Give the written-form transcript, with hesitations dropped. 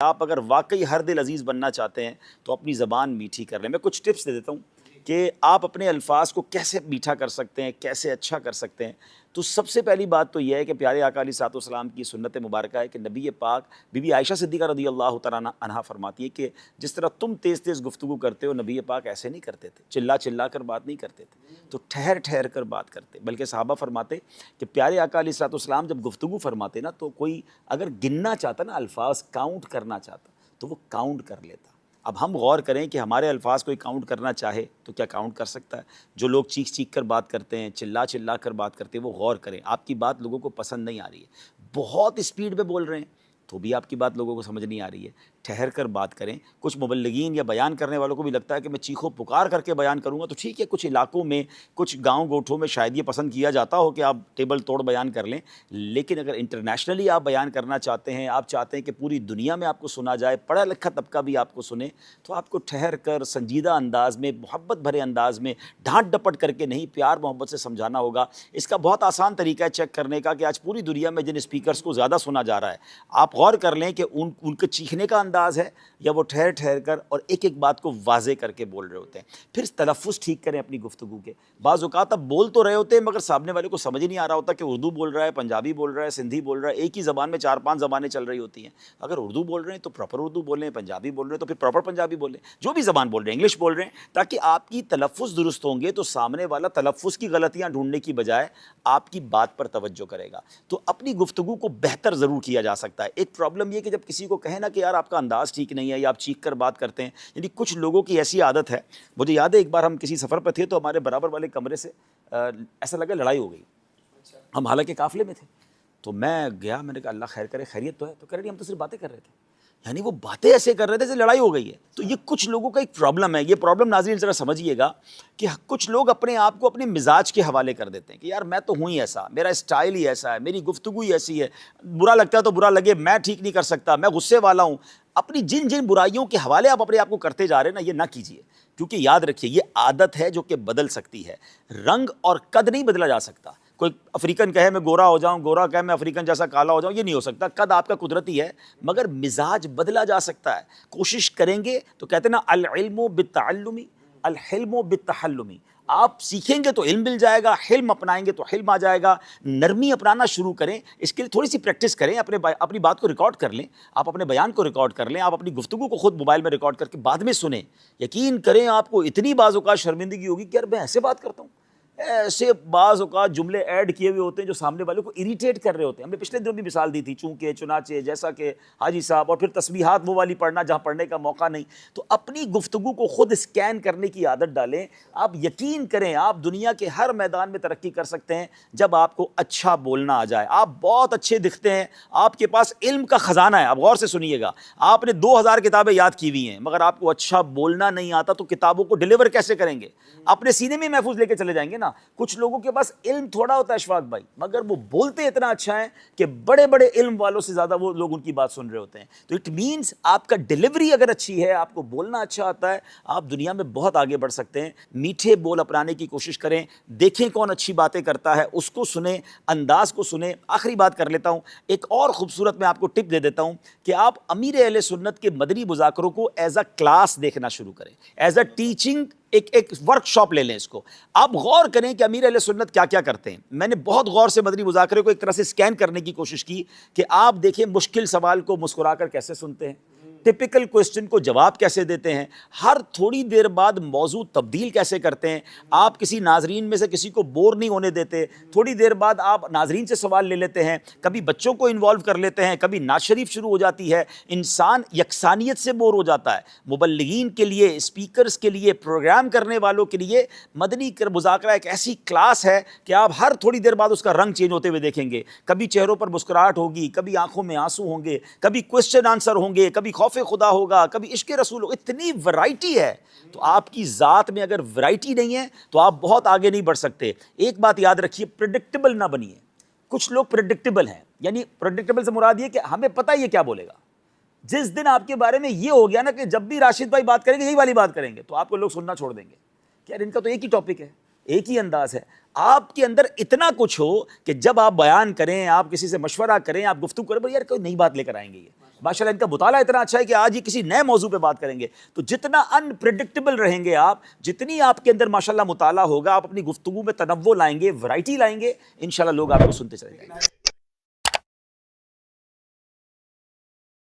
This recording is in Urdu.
آپ اگر واقعی ہر دل عزیز بننا چاہتے ہیں تو اپنی زبان میٹھی کر لیں. میں کچھ ٹپس دے دیتا ہوں کہ آپ اپنے الفاظ کو کیسے میٹھا کر سکتے ہیں, کیسے اچھا کر سکتے ہیں. تو سب سے پہلی بات تو یہ ہے کہ پیارے آقا علیہ الصلوۃ والسلام کی سنت مبارکہ ہے کہ نبی پاک بی بی عائشہ صدیقہ رضی اللہ تعالیٰ عنہا فرماتی ہے کہ جس طرح تم تیز تیز گفتگو کرتے ہو, نبی پاک ایسے نہیں کرتے تھے, چلا چلا کر بات نہیں کرتے تھے, تو ٹھہر ٹھہر کر بات کرتے. بلکہ صحابہ فرماتے کہ پیارے آقا علیہ الصلوۃ والسلام جب گفتگو فرماتے نا تو کوئی اگر گننا چاہتا نا, الفاظ کاؤنٹ کرنا چاہتا تو وہ کاؤنٹ کر لیتا. اب ہم غور کریں کہ ہمارے الفاظ کوئی کاؤنٹ کرنا چاہے تو کیا کاؤنٹ کر سکتا ہے؟ جو لوگ چیخ چیخ کر بات کرتے ہیں, چلا چلا کر بات کرتے ہیں, وہ غور کریں. آپ کی بات لوگوں کو پسند نہیں آ رہی ہے, بہت اسپیڈ پہ بول رہے ہیں تو بھی آپ کی بات لوگوں کو سمجھ نہیں آ رہی ہے. ٹھہر کر بات کریں. کچھ مبلغین یا بیان کرنے والوں کو بھی لگتا ہے کہ میں چیخو پکار کر کے بیان کروں گا, تو ٹھیک ہے, کچھ علاقوں میں کچھ گاؤں گوٹھوں میں شاید یہ پسند کیا جاتا ہو کہ آپ ٹیبل توڑ بیان کر لیں. لیکن اگر انٹرنیشنلی آپ بیان کرنا چاہتے ہیں, آپ چاہتے ہیں کہ پوری دنیا میں آپ کو سنا جائے, پڑھا لکھا طبقہ بھی آپ کو سنے, تو آپ کو ٹھہر کر سنجیدہ انداز میں, محبت بھرے انداز میں, ڈھانٹ ڈپٹ کر کے نہیں, پیار محبت سے سمجھانا ہوگا. اس کا بہت آسان طریقہ ہے چیک کرنے کا کہ آج پوری دنیا میں جن اسپیکرز کو زیادہ سنا جا رہا ہے, آپ غور کر لیں کہ ان کے چیخنے کا انداز ہے یا وہ ٹھہر ٹھہر کر اور ایک ایک بات کو واضح کر کے بول رہے ہوتے ہیں. پھر تلفظ ٹھیک کریں اپنی گفتگو کے. بعض اوقات آپ بول تو رہے ہوتے ہیں مگر سامنے والے کو سمجھ نہیں آ رہا ہوتا کہ اردو بول رہا ہے, پنجابی بول رہا ہے, سندھی بول رہا ہے. ایک ہی زبان میں 4-5 زبانیں چل رہی ہوتی ہیں. اگر اردو بول رہے ہیں تو پراپر اردو بولیں, پنجابی بول رہے ہیں تو پھر پراپر پنجابی بولیں, جو بھی زبان بول رہے ہیں, انگلش بول رہے ہیں, تاکہ آپ کی تلفظ درست ہوں گے تو سامنے والا تلفظ کی غلطیاں ڈھونڈنے کی بجائے آپ کی بات پر توجہ کرے گا. تو اپنی گفتگو کو بہتر ضرور کیا جا سکتا ہے. ایک پرابلم یہ کہ جب کسی کو کہے نا کہ یار آپ کا انداز ٹھیک نہیں ہے یا آپ چیخ کر بات کرتے ہیں, یعنی کچھ لوگوں کی ایسی عادت ہے. مجھے یاد ہے ایک بار ہم کسی سفر پہ تھے تو ہمارے برابر والے کمرے سے ایسا لگا لڑائی ہو گئی. ہم حالانکہ قافلے میں تھے, تو میں گیا, میں نے کہا اللہ خیر کرے, خیریت تو ہے؟ تو کہہ رہے ہم تو صرف باتیں کر رہے تھے. یعنی وہ باتیں ایسے کر رہے تھے جیسے لڑائی ہو گئی ہے. تو یہ کچھ لوگوں کا ایک پرابلم ہے. یہ پرابلم ناظرین ذرا سمجھیے گا کہ کچھ لوگ اپنے آپ کو اپنے مزاج کے حوالے کر دیتے ہیں کہ یار میں تو ہوں ہی ایسا, میرا اسٹائل ہی ایسا ہے, میری گفتگو ہی ایسی ہے, برا لگتا ہے تو برا لگے, میں ٹھیک نہیں کر سکتا, میں غصے والا ہوں. اپنی جن جن برائیوں کے حوالے آپ اپنے آپ کو کرتے جا رہے ہیں نا, یہ نہ کیجیے. کیونکہ یاد رکھیے یہ عادت ہے جو کہ بدل سکتی ہے. رنگ اور قد نہیں بدلا جا سکتا. کوئی افریقن کہے میں گورا ہو جاؤں, گورا کہے میں افریقن جیسا کالا ہو جاؤں, یہ نہیں ہو سکتا. قد آپ کا قدرتی ہے مگر مزاج بدلا جا سکتا ہے. کوشش کریں گے تو کہتے ہیں نا العلم بالتعلم الحلم بالتحلم. آپ سیکھیں گے تو علم مل جائے گا, حلم اپنائیں گے تو حلم آ جائے گا. نرمی اپنانا شروع کریں, اس کے لیے تھوڑی سی پریکٹس کریں. اپنی بات کو ریکارڈ کر لیں, آپ اپنے بیان کو ریکارڈ کر لیں, آپ اپنی گفتگو کو خود موبائل میں ریکارڈ کر کے بعد میں سنیں. یقین کریں آپ کو اتنی بعض اوقات شرمندگی ہوگی کہ یار میں ایسے بات کرتا ہوں. ایسے بعض اوقات جملے ایڈ کیے ہوئے ہوتے ہیں جو سامنے والوں کو اریٹیٹ کر رہے ہوتے ہیں. ہم نے پچھلے دنوں بھی مثال دی تھی, چونکہ چنانچہ جیسا کہ حاجی صاحب, اور پھر تسبیحات وہ والی پڑھنا جہاں پڑھنے کا موقع نہیں. تو اپنی گفتگو کو خود اسکین کرنے کی عادت ڈالیں. آپ یقین کریں آپ دنیا کے ہر میدان میں ترقی کر سکتے ہیں جب آپ کو اچھا بولنا آ جائے. آپ بہت اچھے دکھتے ہیں, آپ کے پاس علم کا خزانہ ہے. آپ غور سے سنیے گا, آپ نے 2000 کتابیں یاد کی ہوئی ہیں مگر آپ کو اچھا بولنا نہیں آتا, تو کتابوں کو ڈیلیور کیسے کریں گے؟ اپنے سینے میں محفوظ لے کے چلے جائیں گے نا. کچھ لوگوں کے پاس علم تھوڑا ہوتا ہے اشفاق بھائی, مگر وہ بولتے اتنا اچھا ہے کہ بڑے بڑے علم والوں سے زیادہ وہ لوگ ان کی بات سن رہے ہوتے ہیں. تو اٹ مینس آپ کا ڈیلیوری اگر اچھی ہے, آپ کو بولنا اچھا آتا ہے, آپ دنیا میں بہت آگے بڑھ سکتے ہیں. میٹھے بول اپنانے کی کوشش کریں. دیکھیں کون اچھی باتیں کرتا ہے, اس کو سنیں, انداز کو سنیں. آخری بات کر لیتا ہوں, ایک اور خوبصورت میں آپ کو ٹپ دے دیتا ہوں کہ آپ امیر اہل سنت کے مدنی مذاکروں کو ایز اے کلاس دیکھنا شروع کریں, ایز اے ٹیچنگ. ایک ورک شاپ لے لیں اس کو. آپ غور کریں کہ امیر اہل سنت کیا کیا کرتے ہیں. میں نے بہت غور سے مدنی مذاکرے کو ایک طرح سے اسکین کرنے کی کوشش کی کہ آپ دیکھیں مشکل سوال کو مسکرا کر کیسے سنتے ہیں, ٹپیکل کوسچن کو جواب کیسے دیتے ہیں, ہر تھوڑی دیر بعد موضوع تبدیل کیسے کرتے ہیں, آپ کسی ناظرین میں سے کسی کو بور نہیں ہونے دیتے, تھوڑی دیر بعد آپ ناظرین سے سوال لے لیتے ہیں, کبھی بچوں کو انوالو کر لیتے ہیں, کبھی نعت شریف شروع ہو جاتی ہے. انسان یکسانیت سے بور ہو جاتا ہے. مبلغین کے لیے, اسپیکرز کے لیے, پروگرام کرنے والوں کے لیے مدنی مذاکرہ ایک ایسی کلاس ہے کہ آپ ہر تھوڑی دیر بعد اس کا رنگ چینج ہوتے ہوئے دیکھیں گے. کبھی چہروں پر مسکراہٹ ہوگی, کبھی آنکھوں میں آنسو ہوں گے, کبھی کوسچن آنسر ہوں گے, کبھی خوف خدا ہوگا, کبھی عشق رسول ہوگا. اتنی ورائٹی ہے. تو آپ کی ذات میں اگر ورائٹی نہیں ہے تو آپ بہت آگے نہیں بڑھ سکتے. ایک بات یاد رکھیے, پریڈکٹیبل نہ بنیے. کچھ لوگ پریڈکٹیبل ہیں, یعنی پریڈکٹیبل سے مراد یہ کہ ہمیں پتہ ہے یہ کیا بولے گا. جس دن آپ کے بارے میں یہ ہو گیا نا کہ جب بھی راشد بھائی بات کریں گے یہی والی بات کریں گے, تو آپ کو لوگ سننا چھوڑ دیں گے کہ یار ان کا تو ایک ہی ٹاپک ہے, ایک ہی انداز ہے. آپ کے اندر اتنا کچھ ہو کہ جب آپ بیان کریں, آپ کسی سے مشورہ کریں, آپ گفتگو کریں, بھائی یار کوئی نئی بات لے کر آئیں گے, یہ ماشاءاللہ ان کا مطالعہ اتنا اچھا ہے کہ آج یہ کسی نئے موضوع پہ بات کریں گے. تو جتنا انپریڈکٹیبل رہیں گے آپ, جتنی آپ کے اندر ماشاءاللہ مطالعہ ہوگا, آپ اپنی گفتگو میں تنوع لائیں گے, ورائٹی لائیں گے, انشاءاللہ لوگ آپ کو سنتے چلے جائیں گے.